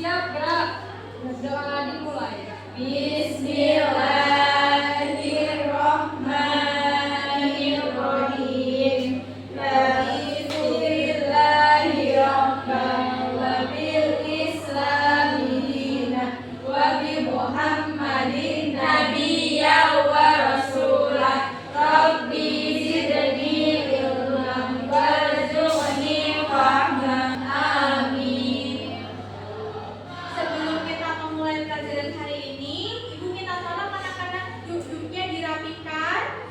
siap, gerak. Berdoa dimulai. Bismillahirrahmanirrahim. Raditulillahi rabban wa bil islami dinan wa bi Muhammadin nabiyyan wa rasulah. Rabbi zidni ilman warzuqni fahman. Amin. Sebelum kita memulai pelajaran hari ini, Ibu minta tolong anak-anak duduknya dirapikan.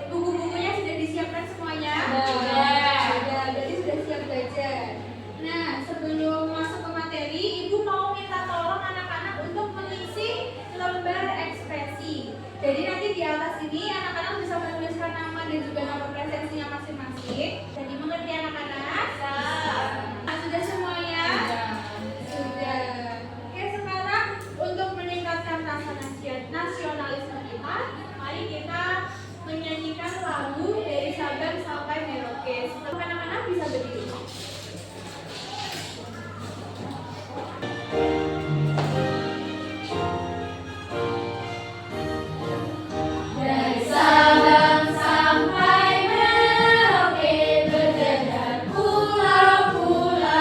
Buku-bukunya sudah disiapkan semuanya? Sudah, jadi sudah siap belajar. Nah, sebelum masuk ke materi, Ibu mau minta tolong anak-anak untuk mengisi lembar ekspresi. Jadi nanti di atas ini anak-anak bisa menuliskan nama dan juga nama presensinya masing-masing. Jadi mengerti anak-anak? Nah, sudah semuanya? Sudah. Oke, sekarang untuk meningkatkan rasa nasionalisme kita, mari kita menyanyikan lagu dari Sabang sampai Merauke. Anak-anak bisa berdiri. Dari Sabang sampai Merauke berjajar pulau-pulau,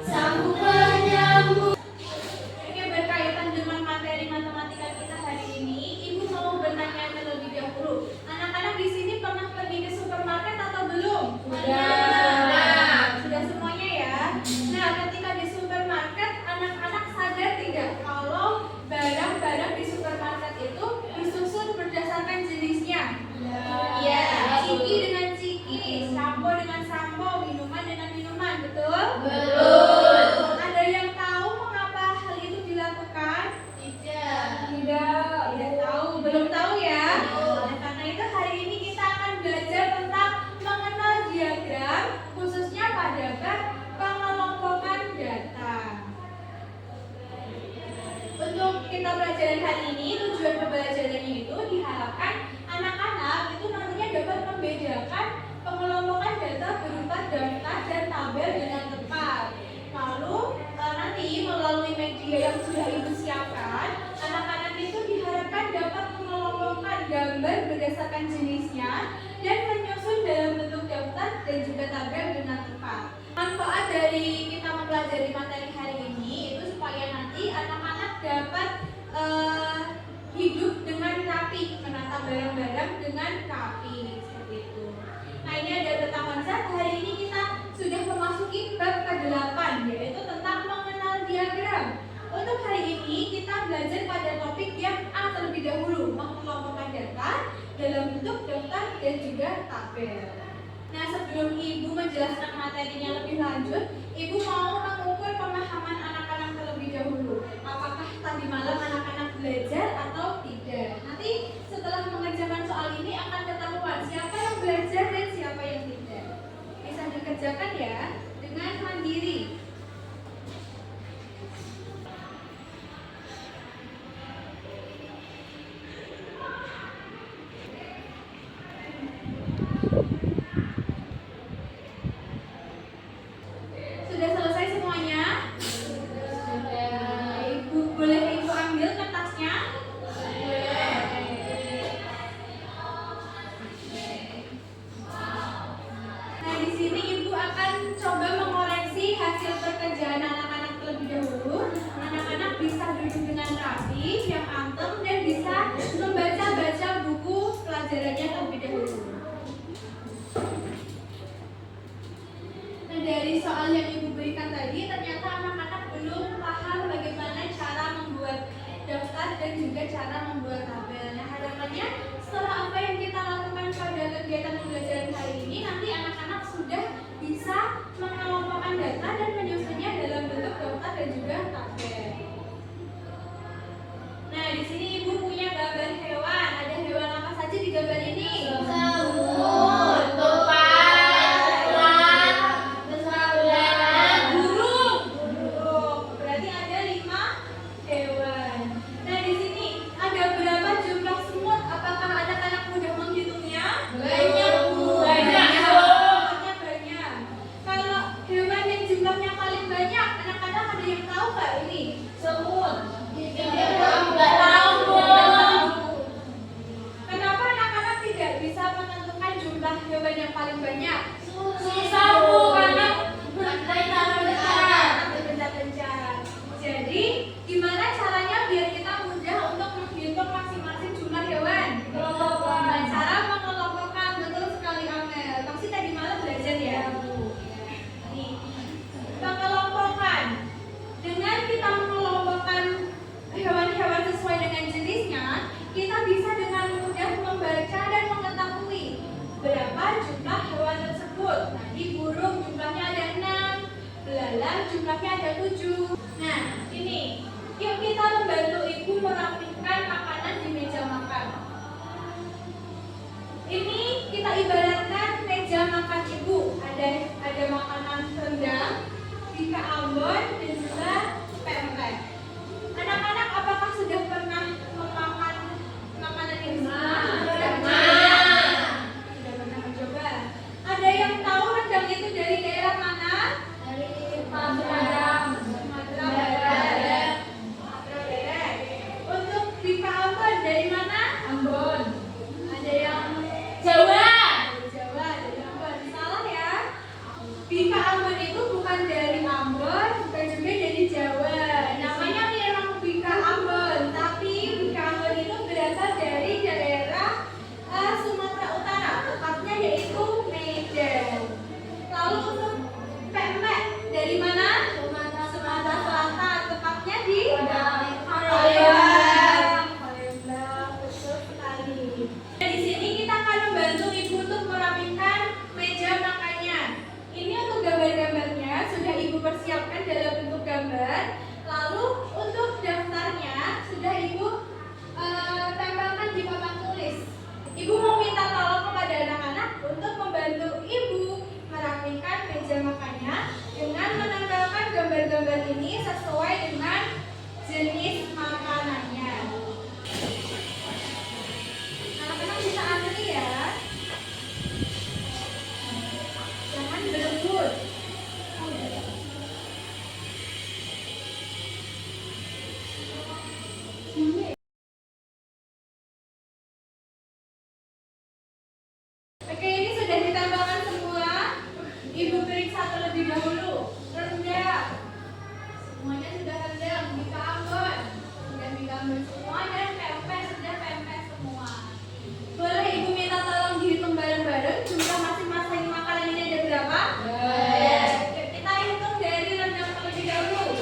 sambung menyambung. Oke, berkaitan dengan materi matematika kita hari ini, Ibu mau bertanya terlebih dahulu. Anak-anak di sini pernah pergi ke supermarket atau belum? Sudah semuanya ya. Nah, ketika di supermarket, anak-anak sadar tidak kalau barang-barang di supermarket itu disusun berdasarkan jenisnya? Iya. Ciki dengan ciki, sampo dengan sampo, minuman dengan minuman, betul? Betul. Ada yang tahu mengapa hal itu dilakukan? Tidak tahu, belum tahu ya. Nah, karena itu hari ini kita akan belajar tentang mengenal diagram, khususnya pada bab pengelompokan data. Untuk kita pelajaran hari ini, tujuan pembelajarannya itu diharapkan anak-anak itu nantinya dapat membedakan pengelompokan data berupa daftar dan tabel dengan tepat. Lalu nanti melalui media yang sudah Ibu siapkan, anak-anak itu diharapkan dapat mengelompokkan gambar berdasarkan jenisnya dan menyusun dalam bentuk daftar dan juga tabel dengan tepat. Manfaat dari kita mempelajari materi hari ini itu supaya nanti anak-anak dapat hidup dengan rapi, menata barang-barang dengan rapi seperti itu. Nah, ini ada tentang konsep. Hari ini kita sudah memasuki bab ke-8, yaitu tentang mengenal diagram. Untuk hari ini kita belajar pada topik yang A terlebih dahulu, mengelompokkan data dalam bentuk daftar dan juga tabel. Nah, sebelum Ibu menjelaskan materinya lebih lanjut, Ibu mau mengukur pemahaman anak-anak terlebih dahulu. Apakah tadi malam anak-anak belajar atau tidak? Nanti setelah mengerjakan soal ini akan ketahuan siapa yang belajar dan siapa yang tidak. Bisa dikerjakan ya dengan mandiri. Sudah selesai semuanya? Sudah. Boleh Ibu ambil kertasnya? Nah, di sini Ibu akan coba mengoreksi hasil pekerjaan anak-anak terlebih dahulu. Anak-anak bisa duduk dengan rapi, yang anteng, dan bisa membaca-baca buku pelajarannya terlebih dahulu. Nah, dari soal yang Ibu berikan tadi, ternyata anak-anak belum paham bagaimana cara membuat daftar dan juga cara membuat tabel. Nah, harapannya setelah apa yang kita lakukan pada kegiatan pembelajaran hari ini, nanti anak-anak sudah bisa mengelompokkan data dan menyusunnya dalam bentuk daftar dan juga tabel. Nah, di sini Ibu punya gambar hewan. Ada hewan apa saja di gambar ini? Semut, tupai, Burung. Berarti ada 5 hewan. Nah, di sini ada berapa jumlah semut? Apakah anak-anak mudah burung jumlahnya ada 6, belalang jumlahnya ada 7. Nah, ini yuk kita membantu ibu merapikan makanan di meja makan. Ini kita ibaratkan meja makan ibu. Ada makanan rendang, bika ambon, dan juga pempek. Anak-anak apakah sudah pernah memakan makanan ini semua? Sudah pernah mencoba. Ada yang tahu rendang itu dari daerah mana? Dari Padang, Sumatera Barat. Untuk bika ambon dari mana? Ambon. Ada yang Jawa. Jawa, dari Ambon. Salah ya. Bika Ambon itu bukan dari Ambon, bukan juga dari Jawa. Namanya memang Bika Ambon, tapi Bika Ambon itu berasal dari daerah Sumatera Utara, tepatnya yaitu Medan. Lalu untuk pempek dari mana? Sumatera Selatan, tepatnya di Palembang. Betul sekali. Di sini kita akan membantu ibu untuk merapikan meja makannya. Ini untuk gambar-gambarnya sudah ibu persiapkan dalam bentuk gambar. Lalu untuk daftarnya sudah ibu tempelkan di papan tulis. Ibu mau minta tolong kepada anak-anak untuk membantu ibu merapikan meja makannya dengan menempelkan gambar-gambar ini sesuai dengan jenis makanannya. Anak-anak bisa antri ya. Jangan berebut. Oke, ini sudah ditambahkan semua. Ibu periksa terlebih dahulu. Rendang. Semuanya sudah rendang. Bika ambon. Sudah bika ambon semua dan pempek sudah pempek semua. Boleh ibu minta tolong dihitung bareng-bareng jumlah masing-masing makanan ini ada berapa? Yuk, kita hitung dari rendang terlebih dahulu.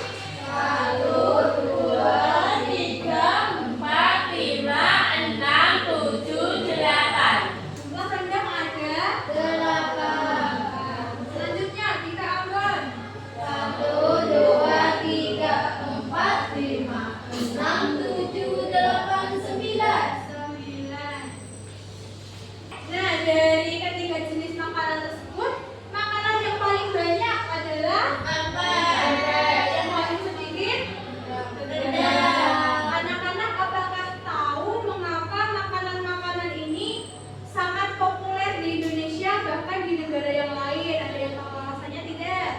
1, 2, 3, 4, 5, 6, 7, 8. Jumlah rendang ada 8. Selanjutnya bika ambon. 1, 2, 3, 4, 5, 6, 7, 8, 9. 9. Nah, dari ketiga jenis makanan tersebut, makanan yang paling banyak adalah yang paling sedikit rendang. Anak-anak apakah tahu mengapa makanan-makanan ini sangat populer di Indonesia bahkan di negara yang lain? Ada yang tahu alasannya tidak?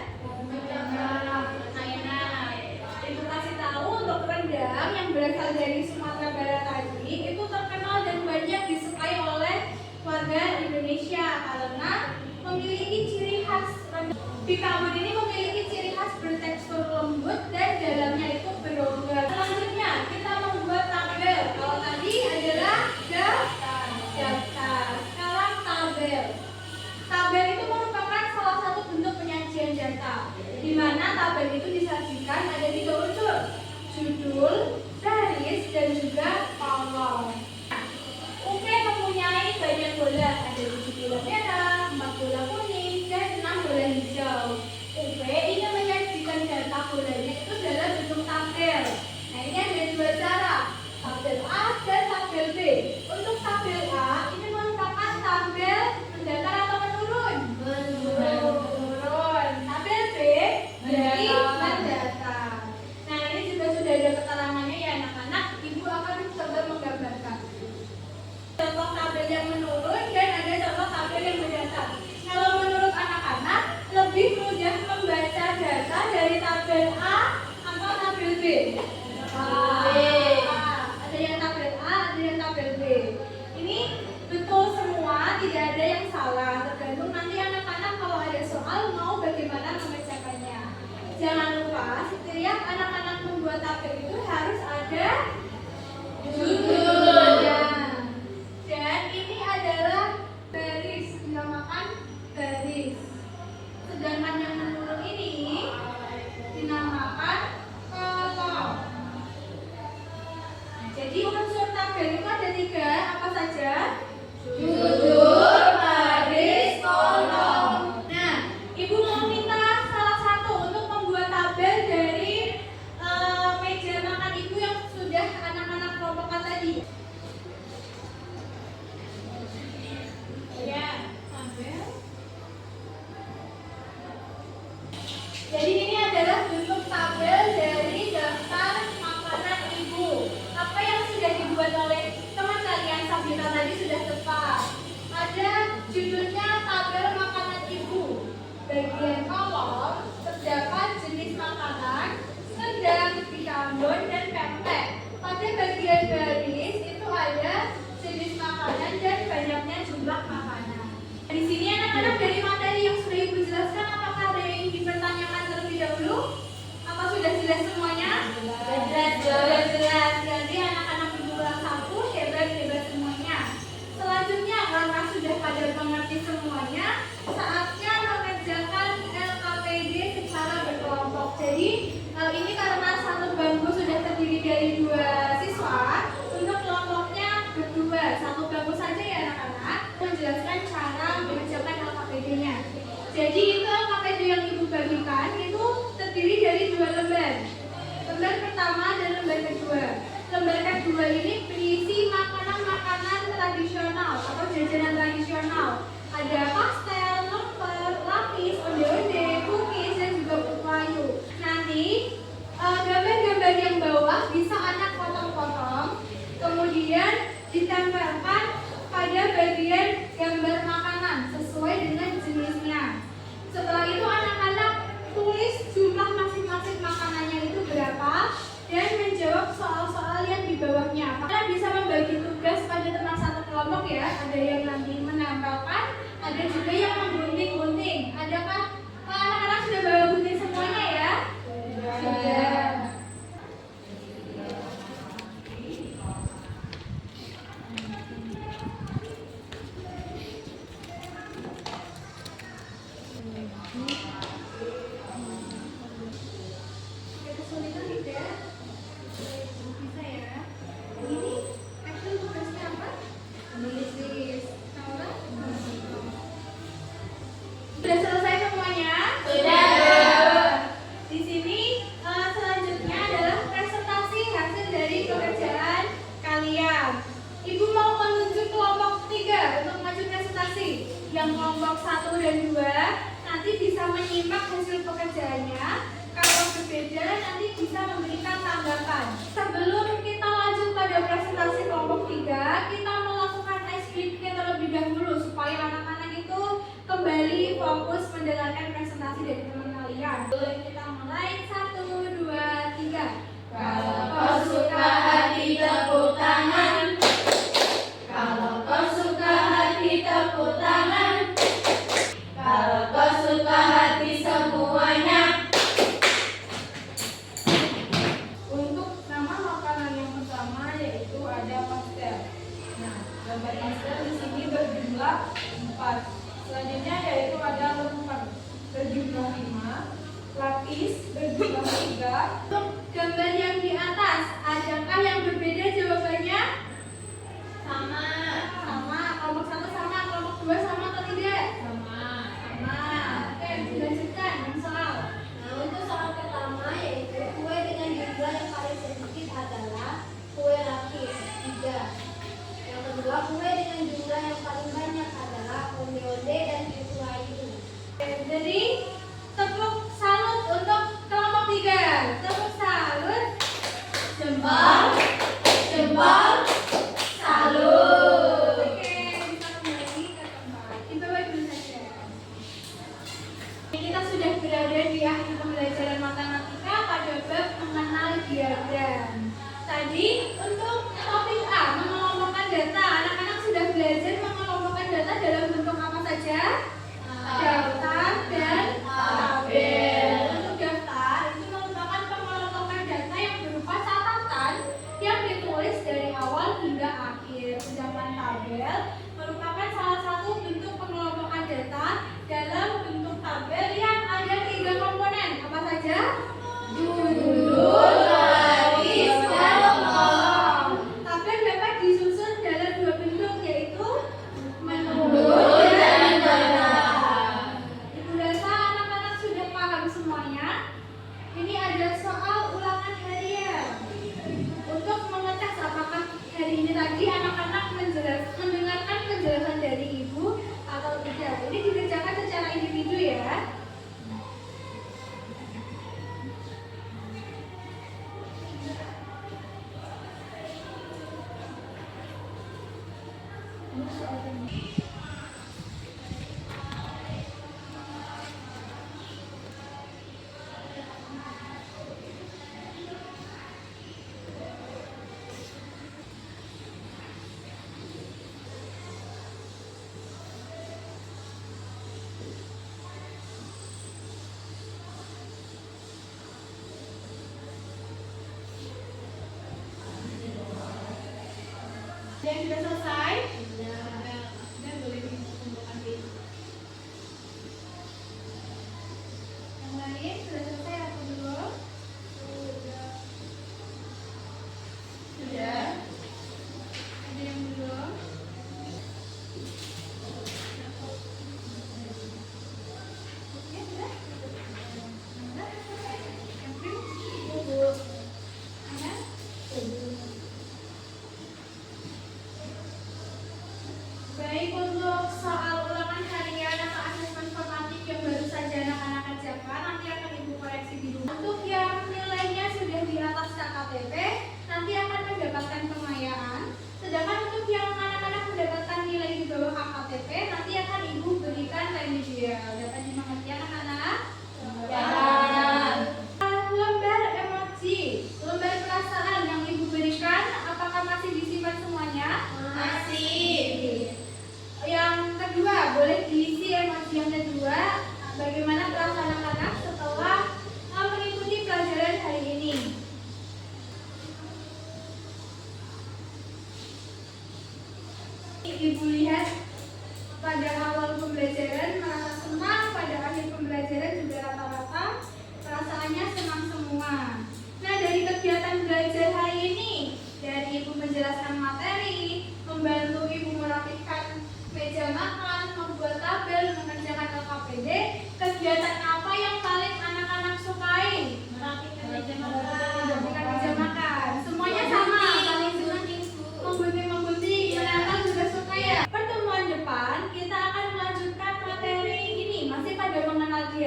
Ibu kasih tahu untuk rendang yang berasal dari Sumatera Barat tadi itu terkenal dan banyak disukai oleh warga Indonesia karena memiliki ciri khas rendang. Bika ambon ini memiliki ciri khas bertekstur lembut dan dalamnya itu berongga. Selanjutnya kita membuat tabel. Kalau tadi adalah daftar. Sekarang tabel. Tabel itu merupakan salah satu bentuk penyajian data, di mana tabel itu disajikan ada 3 unsur: judul, baris, dan juga kolom. UP mempunyai banyak bola, ada 7 bola merah, 4 bola kuning, dan 6 bola hijau. UP ini menyajikan data bolanya itu dalam bentuk tabel. Nah, ini ada 2 cara, tabel A dan tabel B. Untuk tabel A ini merupakan tabel mendatar atau menurun? Menurun. Tabel B dari mendatar. Nah, ini juga sudah ada keterangannya ya anak-anak. Ibu akan coba menggambarkan contoh tabel yang menurun dan ada contoh tabel yang mendatar. Kalau menurut anak-anak lebih mudah membaca data dari tabel A atau tabel B? Ada yang tabel A, ada yang tabel B. Ini betul semua, tidak ada yang salah. Tergantung nanti anak-anak kalau ada soal mau bagaimana mengerjakannya. Jangan lupa setiap anak-anak membuat tabel itu harus ada judulnya. Dan ini adalah baris, dinamakan baris. Sedangkan yang menurun ini dinamakan kolom. Jadi unsur tabel itu ada 3, apa saja? Judul, baris, kolom. baju yang ibu bagikan itu terdiri dari 2 lembar. Lembar pertama dan lembar kedua. Lembar kedua ini berisi makanan-makanan tradisional atau jajanan tradisional. Ada pastel, lemper, lapis, onde-onde, cookies, dan juga putu ayu. Nanti gambar-gambar yang bawah bisa anak potong-potong, kemudian ditempelkan pada bagian gambar makanan sesuai dengan jenisnya. Setelah itu anak-anak tulis jumlah masing-masing makanannya itu berapa dan menjawab soal-soal yang di bawahnya. Kalian bisa membagi tugas pada teman satu kelompok ya. Ada yang nanti menempelkan, ada juga yang menggunting-gunting. Adakah anak-anak sudah bawa gunting semuanya ya? Sudah. Kesulitan tidak? Bisa ya. Ini action tugasnya apa? Menulis list. Naura? Sudah selesai semuanya? Sudah. Di sini selanjutnya adalah presentasi hasil dari pekerjaan kalian. Ibu mau menunjuk kelompok 3 untuk maju presentasi. Yang kelompok 1 dan 2 nanti bisa menyimak hasil pekerjaannya. Kalau berbeda nanti bisa memberikan tanggapan. Sebelum kita lanjut pada presentasi kelompok 3, kita melakukan ice breaking terlebih dahulu supaya anak-anak itu kembali fokus mendengarkan presentasi dari teman kalian. Kita mulai 1, 2, 3. Kalau kau suka hati tepuk tangan. Kalau kau suka hati tepuk tangan. Kalau kau suka hati semuanya. Untuk nama makanan yang pertama yaitu ada pastel. Nah, gambar pastel di sini berjumlah 4. Selanjutnya yaitu ada lemper berjumlah 5, lapis berjumlah 3. Untuk gambar yang di atas, adakah yang berbeda jawabannya? Sama. Sama. Kelompok 1 sama, kelompok 2 sama atau tidak? Sama. Sama. Oke, dilanjutkan yang soal. Nah, untuk soal pertama yaitu kue dengan jumlah yang paling sedikit adalah kue lapis 3. Yang kedua, kue dengan jumlah yang paling banyak adalah onde-onde dan putu ayu. Jadi tepuk salut untuk kelompok 3. Tepuk salut. Jempol, jempol, salut. Oke, bisa kembali ke tempat. Kita balik dulu saja. Kita sudah berada di akhir pembelajaran matematika pada bab mengenal diagram. Tadi untuk topik A, mengelompokkan data. Anak-anak sudah belajar mengelompokkan data dalam bentuk apa saja? Daftar dan tabel. Untuk daftar itu merupakan pengelompokan data yang berupa catatan yang ditulis dari awal hingga akhir. Sedangkan tabel merupakan salah satu bentuk pengelompokan data dalam bentuk tabel yang ada 3 komponen. Apa saja? Judul, baris, dan kolom. Tabel dapat disusun dalam 2 bentuk yaitu Menurut dan benar. Ibu rasa anak-anak sudah paham semuanya. Ini ada soal ulangan harian. Untuk mengetes apakah hari ini tadi anak-anak mendengarkan penjelasan dari ibu atau tidak. Ini dikerjakan secara individu ya. Yang sudah selesai? Dan boleh dikumpulkan di. Yang lain sudah selesai atau belum? Sudah. Ada yang belum? Oke, sudah.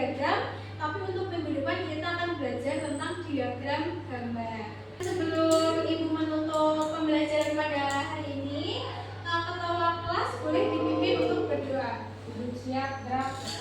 diagram, tapi untuk minggu depan kita akan belajar tentang diagram gambar. Sebelum Ibu menutup pembelajaran pada hari ini, ketua kelas boleh dipimpin untuk berdoa. Siap, gerak.